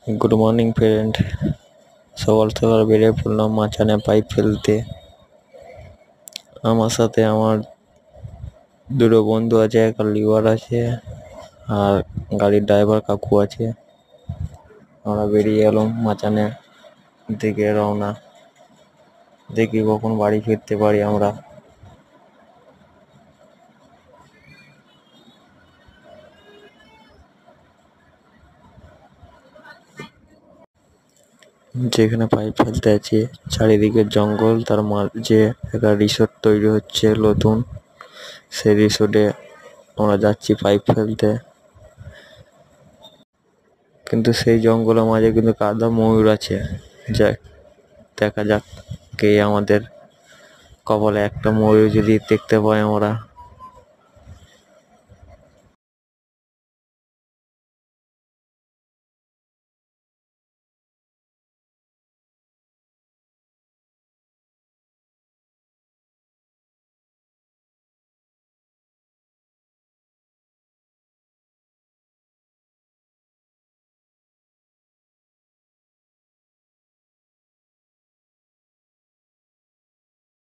Good morning friend. সকাল সকাল বেরিয়ে পড়লাম মাচানে পাইপ ফেলতে। আমার সাথে আমার দুটো বন্ধু আছে, একটা লিভার আছে আর গাড়ির ড্রাইভার কাকু আছে। আমরা বেরিয়ে এলাম মাচানে দিকে রওনা। দেখি কখন বাড়ি ফিরতে পারি আমরা। যেখানে পাইপ ফেলতে আছি চারিদিকে জঙ্গল, তার মাঝে একটা রিসোর্ট তৈরি হচ্ছে নতুন। সেই রিসোর্টে আমরা যাচ্ছি পাইপ ফেলতে, কিন্তু সেই জঙ্গলের মাঝে কিন্তু কাদা ময়ূর আছে। যাক, দেখা যাক কে আমাদের কপালে একটা ময়ূর যদি দেখতে পাই আমরা।